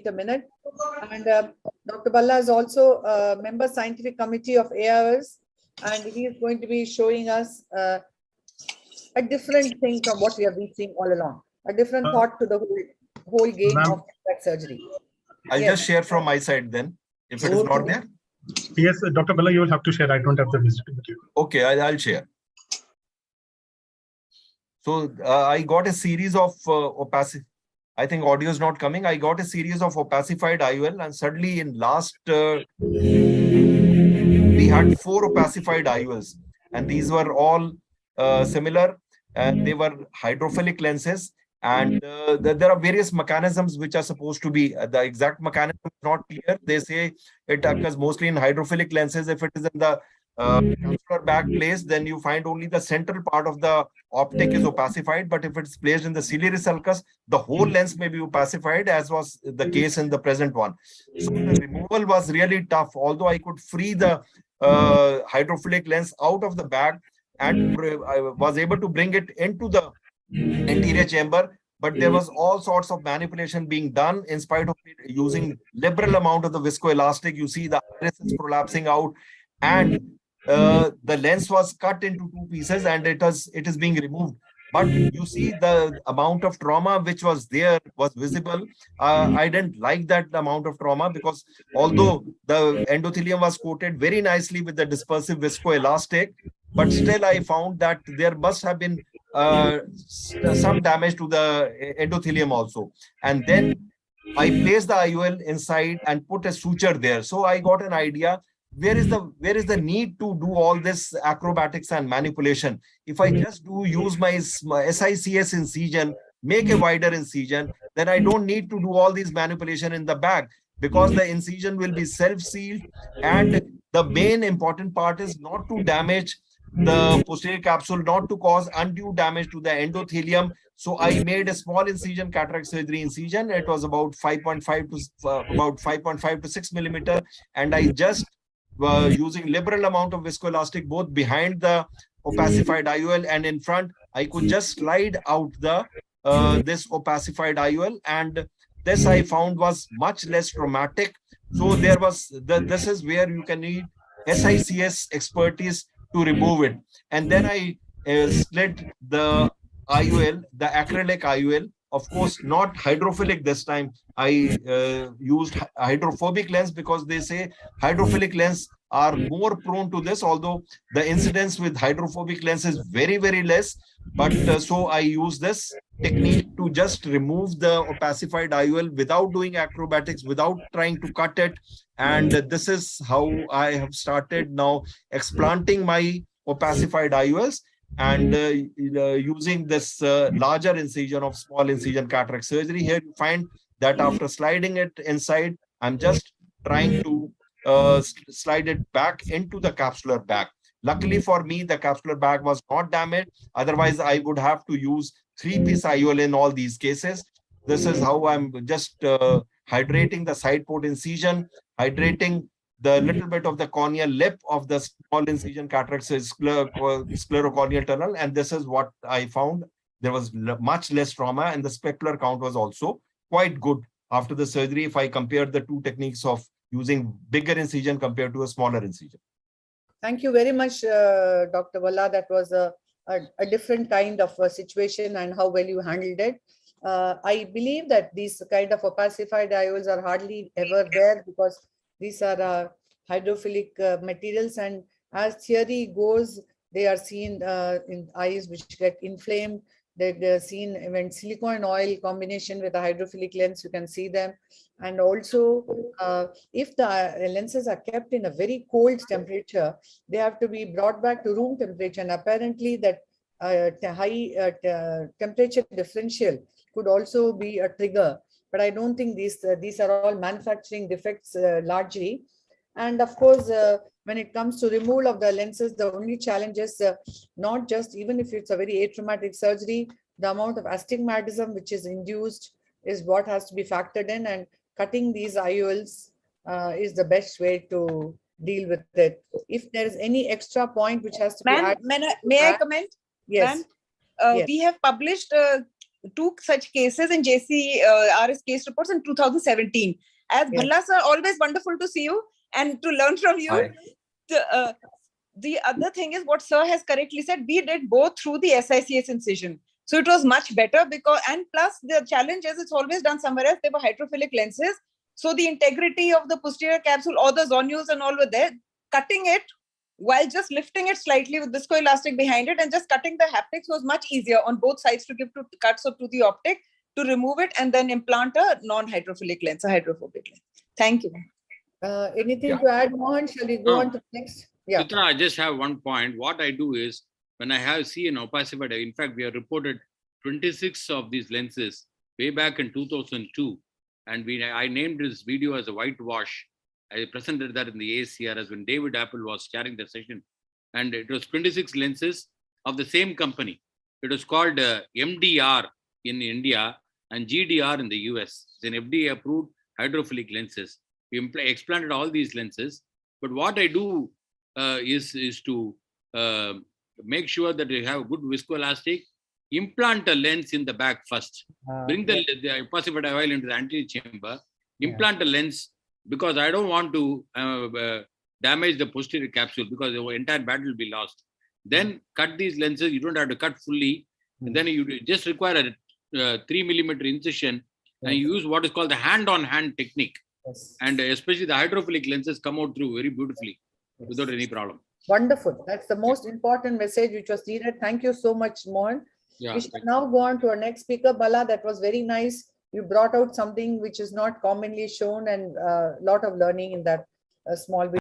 a minute. And Dr. Bhalla is also a member scientific committee of AIOS, and he is going to be showing us a different thing from what we have been seeing all along, a different thought to the whole game of cataract surgery. I'll just share from my side then, if it is not there. Yes, Dr. Bhalla, you will have to share. I don't have the visibility. Okay, I'll share. So I got a series of opacity. I think audio is not coming. I got a series of opacified IOL, and suddenly in last, we had 4 opacified IOLs, and these were all similar, and they were hydrophilic lenses. And there are various mechanisms which are supposed to be, the exact mechanism is not clear. They say it occurs mostly in hydrophilic lenses. If it is in the capsular bag place, then you find only the central part of the optic is opacified. But if it's placed in the ciliary sulcus, the whole lens may be opacified, as was the case in the present one. So the removal was really tough. Although I could free the hydrophilic lens out of the bag, and I was able to bring it into the anterior chamber, but there was all sorts of manipulation being done in spite of it, using liberal amount of the viscoelastic. You see the iris is prolapsing out, and the lens was cut into 2 pieces, and it is being removed. But you see the amount of trauma which was there was visible. I didn't like that amount of trauma, because although the endothelium was coated very nicely with the dispersive viscoelastic, but still I found that there must have been some damage to the endothelium also. And then I placed the IOL inside and put a suture there. So I got an idea, where is the need to do all this acrobatics and manipulation? If I just use my SICS incision, make a wider incision, then I don't need to do all these manipulation in the bag, because the incision will be self-sealed. And the main important part is not to damage the posterior capsule, not to cause undue damage to the endothelium. So I made a small incision, cataract surgery incision. It was about 5.5 to 6 millimeter, and I just using liberal amount of viscoelastic both behind the opacified IOL and in front, I could just slide out the this opacified IOL, and this I found was much less traumatic. So there was this is where you can need SICS expertise to remove it. And then I slid the IOL, the acrylic IOL, of course not hydrophilic this time. I used hydrophobic lens, because they say hydrophilic lens are more prone to this, although the incidence with hydrophobic lens is very, very less. But so I use this technique to just remove the opacified IOL without doing acrobatics, without trying to cut it. And this is how I have started now explanting my opacified IOLs, and using this larger incision of small incision cataract surgery. Here you find that after sliding it inside, I'm just trying to slide it back into the capsular bag. Luckily for me, the capsular bag was not damaged. Otherwise, I would have to use 3-piece IOL in all these cases. This is how I'm just hydrating the side port incision, hydrating the little bit of the corneal lip of the small incision cataract sclerocorneal tunnel. And this is what I found. There was much less trauma, and the specular count was also quite good after the surgery if I compared the 2 techniques of using bigger incision compared to a smaller incision. Thank you very much, Dr. Bhalla. That was a different kind of a situation, and how well you handled it. I believe that these kind of opacified IOLs are hardly ever there, because these are hydrophilic materials, and as theory goes, they are seen in eyes which get inflamed. They're seen when silicone oil combination with a hydrophilic lens, you can see them. And also, if the lenses are kept in a very cold temperature, they have to be brought back to room temperature. And apparently that high temperature differential could also be a trigger. But I don't think these are all manufacturing defects largely. And of course, when it comes to removal of the lenses, the only challenge is not just, even if it's a very atraumatic surgery, the amount of astigmatism which is induced is what has to be factored in, and cutting these IOLs is the best way to deal with it. If there is any extra point which has to be added. May I comment? Yes. Yes. We have published two such cases in RS case reports in 2017. As Yes. Bhalla sir, always wonderful to see you and to learn from you. Hi. The other thing is what sir has correctly said, we did both through the SICS incision. So it was much better because, and plus the challenge is it's always done somewhere else. They were hydrophilic lenses. So the integrity of the posterior capsule, all the zonules and all were there. Cutting it while just lifting it slightly with viscoelastic behind it and just cutting the haptics was much easier on both sides to give two cuts to the optic to remove it and then implant a non-hydrophilic lens, a hydrophobic lens. Thank you. Anything to add, Mohan? Shall we go on to the next? Yeah. Chitra, I just have one point. What I do is when I see an opacified, in fact, we have reported 26 of these lenses way back in 2002. And I named this video as a whitewash. I presented that in the ACR as when David Apple was chairing the session. And it was 26 lenses of the same company. It was called MDR in India and GDR in the US. It's an FDA approved hydrophilic lenses. We explanted all these lenses. But what I do is to make sure that you have a good viscoelastic, implant a lens in the back first. Bring the opacified oil into the anterior chamber, implant a lens, because I don't want to damage the posterior capsule because the entire battle will be lost. Then cut these lenses. You don't have to cut fully. And then you just require a 3 millimeter incision and you use what is called the hand-on-hand technique. And especially the hydrophilic lenses come out through very beautifully without any problem. Wonderful. That's the most important message which was needed. Thank you so much, Mohan. Yeah, we shall now go on to our next speaker, Bhalla. That was very nice. You brought out something which is not commonly shown and a lot of learning in that small video.